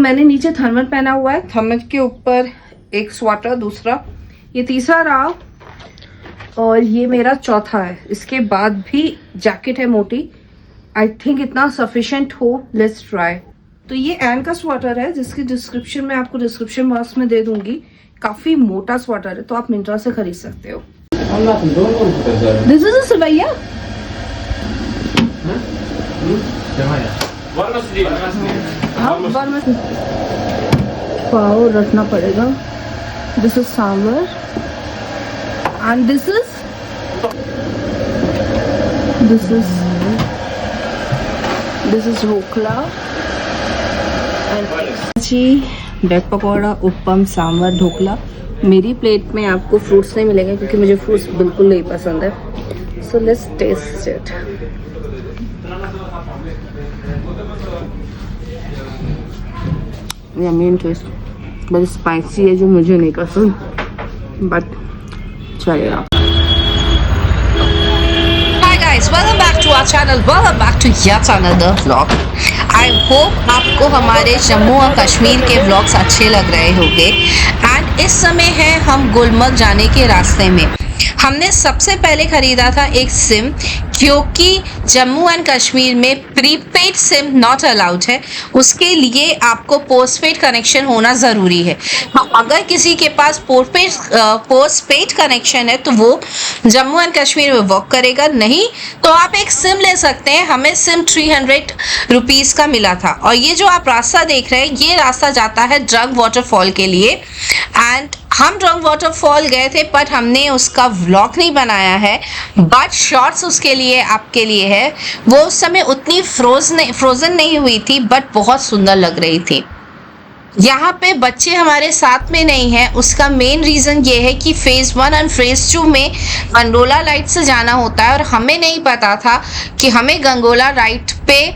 मैंने नीचे थर्मल पहना हुआ है, थर्मल के ऊपर एक स्वेटर, दूसरा ये तीसरा रहा और ये मेरा चौथा है। इसके बाद भी जैकेट है मोटी, आई थिंक इतना सफिशिएंट हो। Let's try. तो ये एन का स्वेटर है जिसकी डिस्क्रिप्शन मैं आपको डिस्क्रिप्शन बॉक्स में दे दूंगी। काफी मोटा स्वेटर है तो आप मिंत्रा से खरीद सकते हो। दिस इज अ सवैया। पाव रखना पड़ेगा। This is sambar and this is dhokla ji, bread pakora, upma, sambar, dhokla. मेरी प्लेट में आपको फ्रूट्स नहीं मिलेंगे क्योंकि मुझे फ्रूट्स बिल्कुल नहीं पसंद है। So let's taste it. Yummy taste, but spicy है जो मुझे नहीं पसंद, बट चलेगा। Welcome back to our channel. Welcome back to yet another vlog. I hope आपको हमारे जम्मू और कश्मीर के व्लॉग्स अच्छे लग रहे होंगे। एंड इस समय है हम गुलमर्ग जाने के रास्ते में। हमने सबसे पहले खरीदा था एक सिम, क्योंकि जम्मू एंड कश्मीर में प्रीपेड सिम नॉट अलाउड है। उसके लिए आपको पोस्टपेड कनेक्शन होना ज़रूरी है। हाँ, अगर किसी के पास पोस्टपेड कनेक्शन है तो वो जम्मू एंड कश्मीर में वर्क करेगा, नहीं तो आप एक सिम ले सकते हैं। हमें सिम 300 रुपीज़ का मिला था। और ये जो आप रास्ता देख रहे हैं, ये रास्ता जाता है ड्रग वाटरफॉल के लिए। एंड हम ड्रग वाटरफॉल गए थे बट हमने उसका व्लॉग नहीं बनाया है, बट शॉर्ट्स उसके लिए आपके लिए है। वो उस समय उतनी फ्रोजन नहीं हुई थी बट बहुत सुंदर लग रही थी। यहाँ पे बच्चे हमारे साथ में नहीं हैं, उसका मेन रीज़न ये है कि फेज़ 1 और फेज़ 2 में गंगोला राइड से जाना होता है और हमें नहीं पता था कि हमें गंगोला राइड पे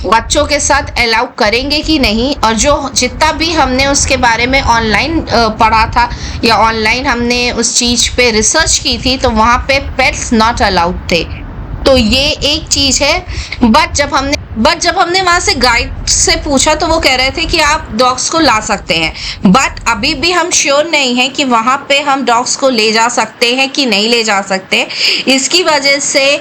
बच्चों के साथ अलाउ करेंगे कि नहीं। और जो जितना भी हमने उसके बारे में ऑनलाइन पढ़ा था या ऑनलाइन हमने उस चीज़ पे रिसर्च की थी, तो वहाँ पे पेट्स नॉट अलाउड थे। तो ये एक चीज़ है। बट जब हमने वहाँ से गाइड से पूछा तो वो कह रहे थे कि आप डॉग्स को ला सकते हैं। बट अभी भी हम श्योर नहीं हैं कि वहाँ पे हम डॉग्स को ले जा सकते हैं कि नहीं ले जा सकते। इसकी वजह से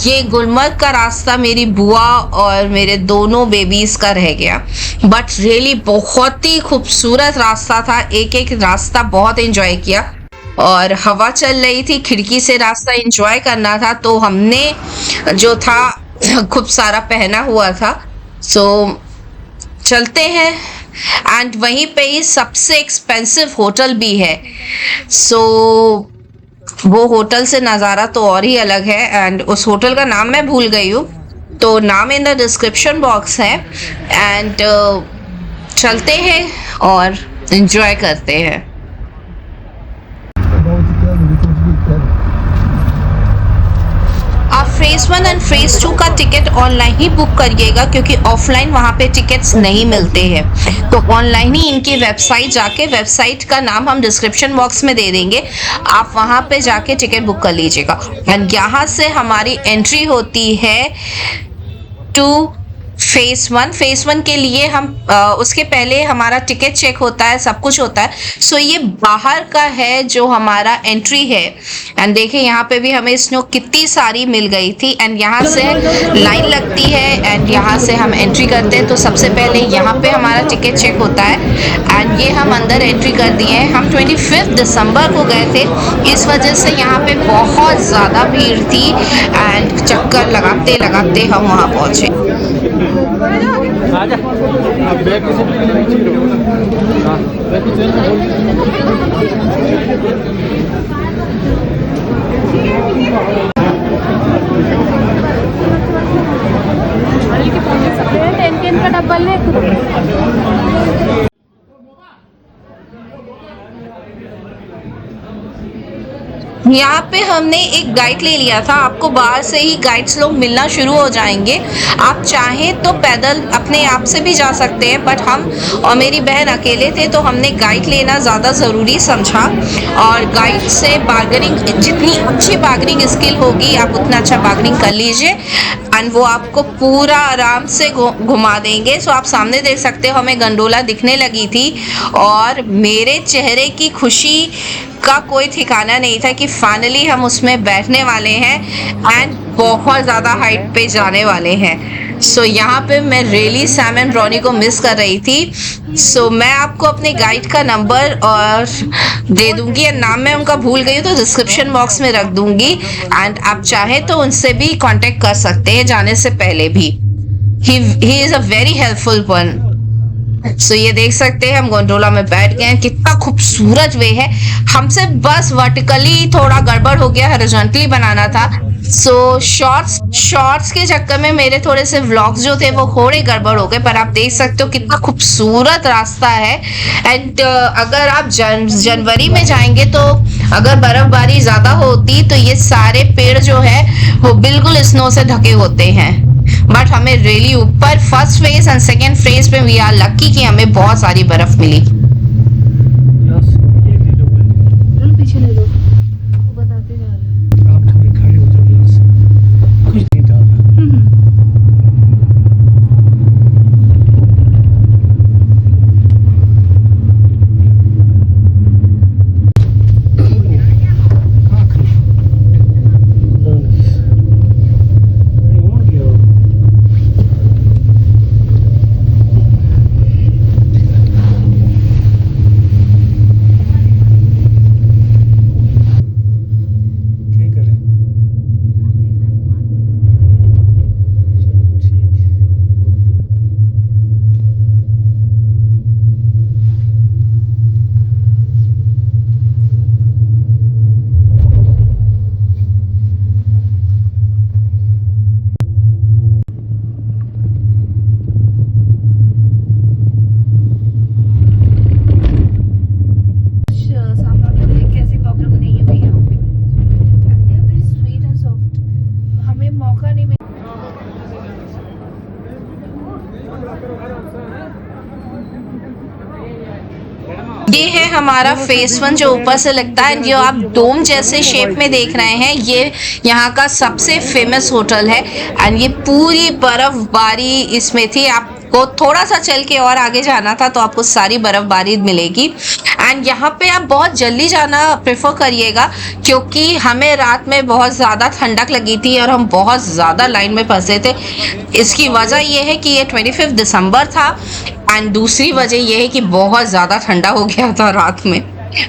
ये गुलमर्ग का रास्ता मेरी बुआ और मेरे दोनों बेबीज़ का रह गया। बट रियली बहुत ही खूबसूरत रास्ता था। एक एक रास्ता बहुत एंजॉय किया और हवा चल रही थी, खिड़की से रास्ता एंजॉय करना था। तो हमने जो था खूब सारा पहना हुआ था। सो चलते हैं। एंड वहीं पे ही सबसे एक्सपेंसिव होटल भी है। सो वो होटल से नज़ारा तो और ही अलग है। एंड उस होटल का नाम मैं भूल गई हूँ, तो नाम इन द डिस्क्रिप्शन बॉक्स है। एंड चलते हैं और एंजॉय करते हैं। आप फेज़ 1 और फेज़ 2 का टिकट ऑनलाइन ही बुक करिएगा, क्योंकि ऑफलाइन वहाँ पे टिकट्स नहीं मिलते हैं। तो ऑनलाइन ही इनकी वेबसाइट जाके, वेबसाइट का नाम हम डिस्क्रिप्शन बॉक्स में दे देंगे, आप वहाँ पे जाके टिकट बुक कर लीजिएगा। एंड यहाँ से हमारी एंट्री होती है टू फेज़ 1 के लिए हम उसके पहले हमारा टिकट चेक होता है, सब कुछ होता है। सो ये बाहर का है जो हमारा एंट्री है। एंड देखिए यहाँ पे भी हमें स्नो कितनी सारी मिल गई थी। एंड यहाँ से लाइन लगती है एंड यहाँ से हम एंट्री करते हैं। तो सबसे पहले यहाँ पे हमारा टिकट चेक होता है एंड ये हम अंदर एंट्री कर दिए हैं। हम 25 दिसंबर को गए थे, इस वजह से यहाँ पे बहुत ज़्यादा भीड़ थी एंड चक्कर लगाते लगाते हम वहाँ पहुँचे। का डब्बा ले यहाँ पे हमने एक गाइड ले लिया था। आपको बाहर से ही गाइड्स लोग मिलना शुरू हो जाएंगे। आप चाहें तो पैदल अपने आप से भी जा सकते हैं, बट हम और मेरी बहन अकेले थे तो हमने गाइड लेना ज़्यादा ज़रूरी समझा। और गाइड से बार्गेनिंग, जितनी अच्छी बार्गेनिंग स्किल होगी आप उतना अच्छा बार्गेनिंग कर लीजिए, एंड वो आपको पूरा आराम से घुमा देंगे। सो आप सामने देख सकते हो, हमें गंडोला दिखने लगी थी और मेरे चेहरे की खुशी का कोई ठिकाना नहीं था कि फाइनली हम उसमें बैठने वाले हैं एंड बहुत ज़्यादा हाइट पे जाने वाले हैं। सो यहाँ पे मैं रियली सैम एंड रॉनी को मिस कर रही थी। सो मैं आपको अपने गाइड का नंबर और दे दूंगी, या नाम मैं उनका भूल गई हूँ तो डिस्क्रिप्शन बॉक्स में रख दूंगी, एंड आप चाहे तो उनसे भी कांटेक्ट कर सकते हैं जाने से पहले भी। He is a very helpful one. So ये देख सकते हैं हम गोंडोला में बैठ गए हैं। कितना खूबसूरत वे है। हमसे बस वर्टिकली थोड़ा गड़बड़ हो गया, हॉरिजॉन्टली बनाना था। सो शॉर्ट्स के चक्कर में मेरे थोड़े से व्लॉग्स जो थे वो थोड़े गड़बड़ हो गए, पर आप देख सकते हो कितना खूबसूरत रास्ता है। एंड अगर आप जनवरी में जाएंगे तो अगर बर्फबारी ज्यादा होती तो ये सारे पेड़ जो है वो बिल्कुल स्नो से ढके होते हैं। बट हमें रियली ऊपर first phase and second phase पे वी आर लकी कि हमें बहुत सारी बर्फ मिली। पीछे ले लो, वो बताते जा रहे हैं। आप थोड़े खड़े हो जाओ, यहाँ से कुछ नहीं डालना। ये है हमारा फेस 1 जो ऊपर से लगता है, जो आप डोम जैसे शेप में देख रहे हैं। ये यहाँ का सबसे फेमस होटल है एंड ये पूरी बर्फबारी इसमें थी। आपको थोड़ा सा चल के और आगे जाना था तो आपको सारी बर्फबारी मिलेगी। एंड यहाँ पे आप बहुत जल्दी जाना प्रेफर करिएगा, क्योंकि हमें रात में बहुत ज़्यादा ठंडक लगी थी और हम बहुत ज़्यादा लाइन में फंसे थे। इसकी वजह ये है कि ये 25 दिसंबर था एंड दूसरी वजह ये है कि बहुत ज़्यादा ठंडा हो गया था रात में।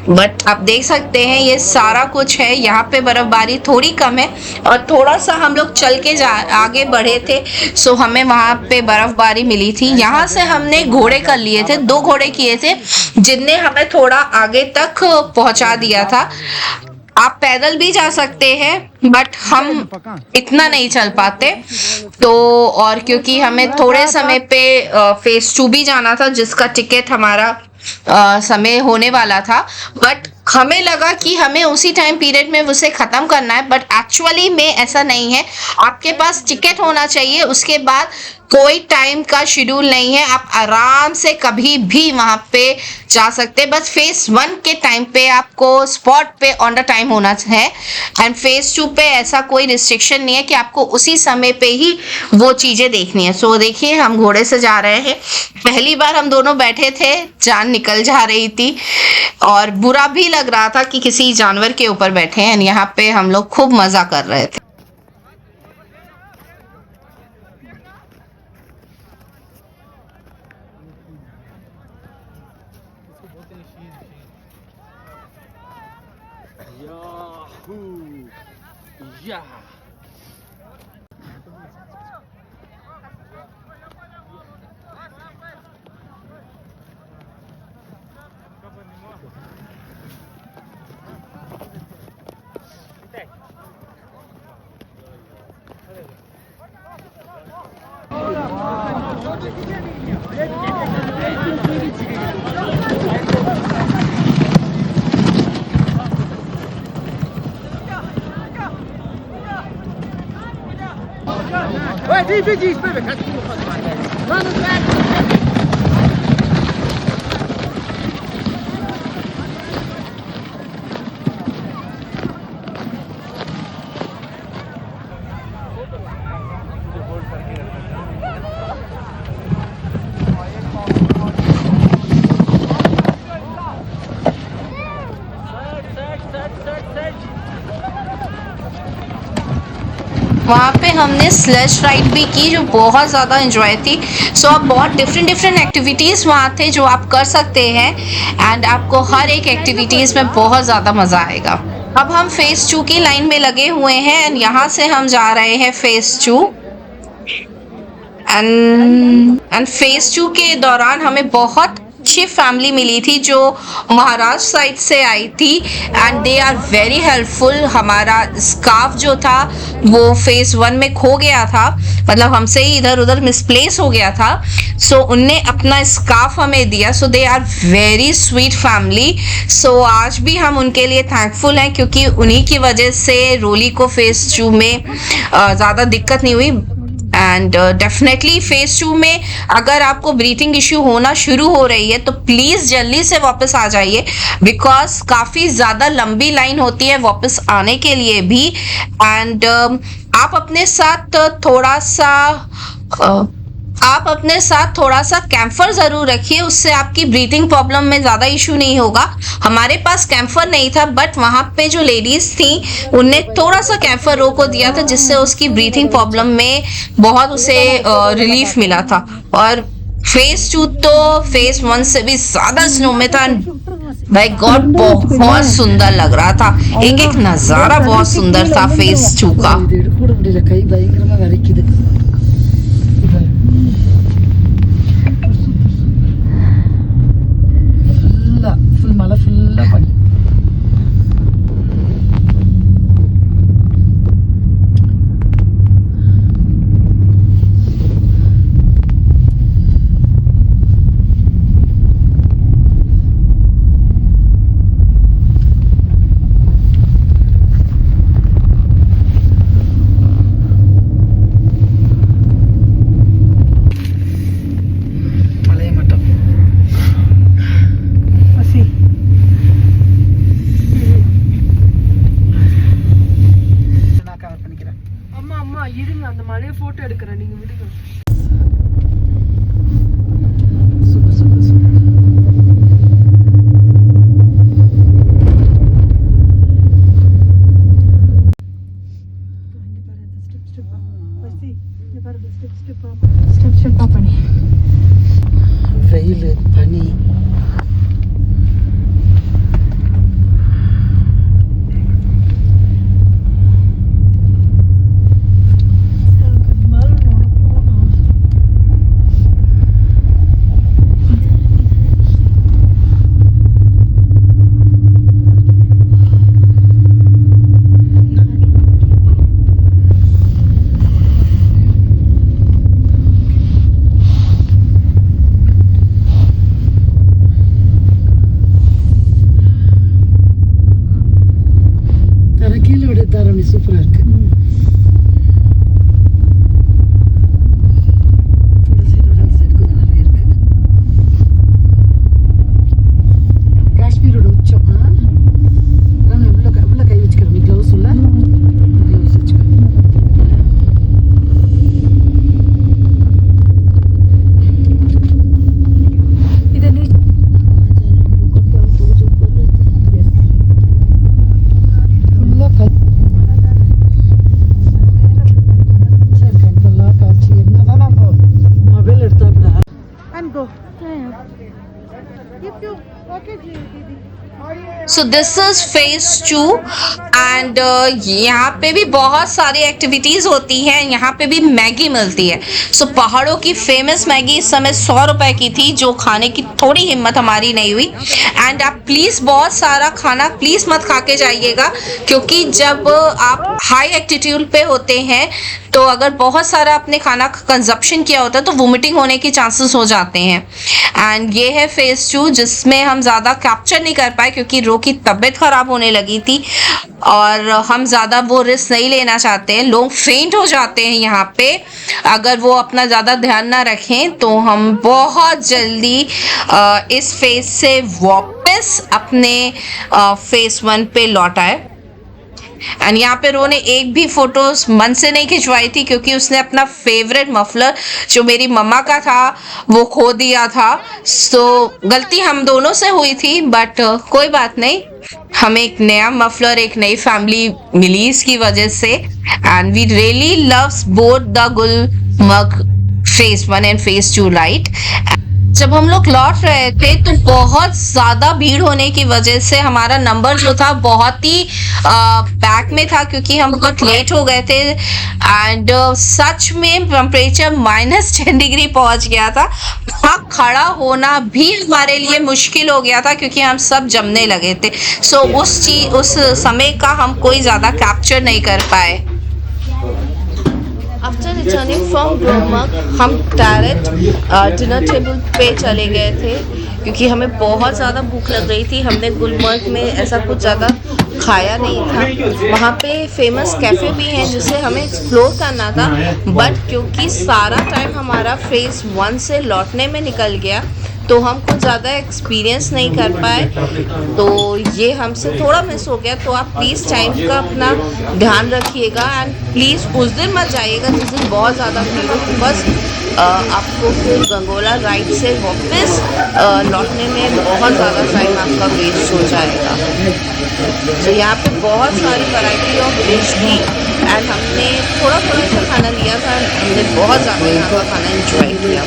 बट आप देख सकते हैं ये सारा कुछ है। यहाँ पे बर्फबारी थोड़ी कम है और थोड़ा सा हम लोग चल के आगे बढ़े थे, सो हमें वहाँ पे बर्फबारी मिली थी। यहाँ से हमने घोड़े कर लिए थे, 2 घोड़े किए थे जिनने हमें थोड़ा आगे तक पहुँचा दिया था। आप पैदल भी जा सकते हैं बट हम इतना नहीं चल पाते तो, और क्योंकि हमें थोड़े समय पे फेज 2 भी जाना था जिसका टिकट हमारा समय होने वाला था, बट हमें लगा कि हमें उसी टाइम पीरियड में उसे ख़त्म करना है। बट एक्चुअली में ऐसा नहीं है। आपके पास टिकट होना चाहिए, उसके बाद कोई टाइम का शेड्यूल नहीं है। आप आराम से कभी भी वहाँ पे जा सकते हैं। बस फेज 1 के टाइम पे आपको स्पॉट पे ऑन द टाइम होना है एंड फेज 2 पे ऐसा कोई रिस्ट्रिक्शन नहीं है कि आपको उसी समय पे ही वो चीज़ें देखनी है। सो देखिए हम घोड़े से जा रहे हैं। पहली बार हम दोनों बैठे थे, जान निकल जा रही थी और बुरा भी लग रहा था कि किसी जानवर के ऊपर बैठे हैं। यहाँ पे हम लोग खूब मज़ा कर रहे थे। Yahoo! Yeah! वहाँ पे हमने स्लेज राइड भी की जो बहुत ज़्यादा एंजॉय थी। सो आप बहुत डिफरेंट एक्टिविटीज़ वहाँ थे जो आप कर सकते हैं एंड आपको हर एक एक्टिविटीज़ में बहुत ज़्यादा मज़ा आएगा। अब हम फेज 2 की लाइन में लगे हुए हैं एंड यहाँ से हम जा रहे हैं फेज 2 एंड फेज 2 के दौरान हमें बहुत अच्छी फैमिली मिली थी जो महाराष्ट्र साइड से आई थी and they are very helpful. हमारा स्कार्फ जो था वो फेज 1 में खो गया था, मतलब हमसे ही इधर उधर मिसप्लेस हो गया था। सो उनने अपना स्कार्फ हमें दिया। So they are very sweet family. So आज भी हम उनके लिए थैंकफुल हैं क्योंकि उन्हीं की वजह से रोली को फेज 2 में ज़्यादा दिक्कत नहीं हुई। एंड डेफिनेटली फेज 2 में अगर आपको ब्रीथिंग इश्यू होना शुरू हो रही है तो प्लीज़ जल्दी से वापस आ जाइए बिकॉज काफ़ी ज़्यादा लंबी लाइन होती है वापस आने के लिए भी। एंड आप अपने साथ थोड़ा सा कैम्फर ज़रूर रखिए, उससे आपकी ब्रीथिंग प्रॉब्लम में ज़्यादा इशू नहीं होगा। हमारे पास कैम्फर नहीं था बट वहाँ पे जो लेडीज़ थी उनने थोड़ा सा कैम्फर रो को दिया था जिससे उसकी ब्रीथिंग प्रॉब्लम में बहुत उसे रिलीफ मिला था। और फेज 2 तो फेज 1 से भी ज़्यादा स्नो में था। भाई गॉड बहुत सुंदर लग रहा था, एक एक नज़ारा बहुत सुंदर था फेज 2 का। கை பயங்கரமா வலிக்குது। ஃபுல் மலை ஃபுல்லா பண்ணி இருங்க அந்த மலையை போட்டோ எடுக்கிறேன், நீங்க விடுங்க। Super super super. ஸ்டெப் பண்ணி வெயில் பனி சூப்பரா இருக்கு। காஷ்மீரோட உச்சம் உள்ள கை வச்சுக்கிறோம், நீ க்ளவுஸ் உள்ள க்ளவுஸ் வச்சுக்கிறோம்। இதை நீ so this is phase 2 and यहाँ पे भी बहुत सारी एक्टिविटीज़ होती हैं। यहाँ पे भी मैगी मिलती है। सो पहाड़ों की फेमस मैगी इस समय 100 रुपए की थी जो खाने की थोड़ी हिम्मत हमारी नहीं हुई। एंड आप प्लीज़ बहुत सारा खाना प्लीज़ मत खा के जाइएगा क्योंकि जब आप हाई एल्टीट्यूड पे होते हैं तो अगर बहुत सारा आपने खाना कंजप्शन किया होता है तो वोमिटिंग होने के चांसेस हो जाते हैं। एंड ये है फेज़ 2 जिसमें हम ज़्यादा कैप्चर नहीं कर पाए क्योंकि रो की तबीयत ख़राब होने लगी थी और हम ज़्यादा वो रिस्क नहीं लेना चाहते हैं। लोग फेंट हो जाते हैं यहाँ पे अगर वो अपना ज़्यादा ध्यान ना रखें। तो हम बहुत जल्दी इस फेज़ से वापस अपने फेज़ 1 पे लौट आए। एंड यहाँ पे रो ने एक भी फोटोज मन से नहीं खिंचवाई थी क्योंकि उसने अपना फेवरेट मफलर जो मेरी मम्मा का था वो खो दिया था। सो गलती हम दोनों से हुई थी बट कोई बात नहीं, हमें एक नया मफलर एक नई फैमिली मिली इसकी वजह से। And we really loves both the Gulmarg phase 1 and phase 2 right. जब हम लोग लौट रहे थे तो बहुत ज़्यादा भीड़ होने की वजह से हमारा नंबर जो था बहुत ही बैक में था क्योंकि हम बहुत लेट हो गए थे। एंड सच में टेम्परेचर -10 डिग्री पहुंच गया था। वहाँ खड़ा होना भी हमारे लिए मुश्किल हो गया था क्योंकि हम सब जमने लगे थे। सो उस समय का हम कोई ज़्यादा कैप्चर नहीं कर पाए। आफ्टर रिटर्निंग फ्रॉम गुलमर्ग हम डायरेक्ट डिनर टेबल पे चले गए थे क्योंकि हमें बहुत ज़्यादा भूख लग रही थी। हमने गुलमर्ग में ऐसा कुछ ज़्यादा खाया नहीं था। वहाँ पे फेमस कैफ़े भी हैं जिसे हमें एक्सप्लोर करना था बट क्योंकि सारा टाइम हमारा फेज़ 1 से लौटने में निकल गया तो हम कुछ ज़्यादा एक्सपीरियंस नहीं कर पाए। तो ये हमसे थोड़ा मिस हो गया। तो आप प्लीज़ टाइम का अपना ध्यान रखिएगा एंड प्लीज़ उस दिन मत जाइएगा जिस दिन बहुत ज़्यादा भीड़ हो। बस आपको फिर गंगोला राइड से वापस लौटने में बहुत ज़्यादा टाइम आपका वेस्ट हो जाएगा। तो यहाँ पे बहुत सारी वैरायटी ऑफ डिश थी एंड हमने थोड़ा थोड़ा सा खाना लिया था। हमने बहुत ज़्यादा यहाँ का खाना एंजॉय किया।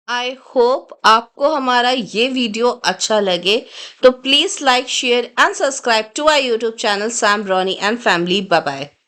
आई होप आपको हमारा ये वीडियो अच्छा लगे तो please like share and subscribe to our YouTube channel Sam Ronnie and family. Bye bye.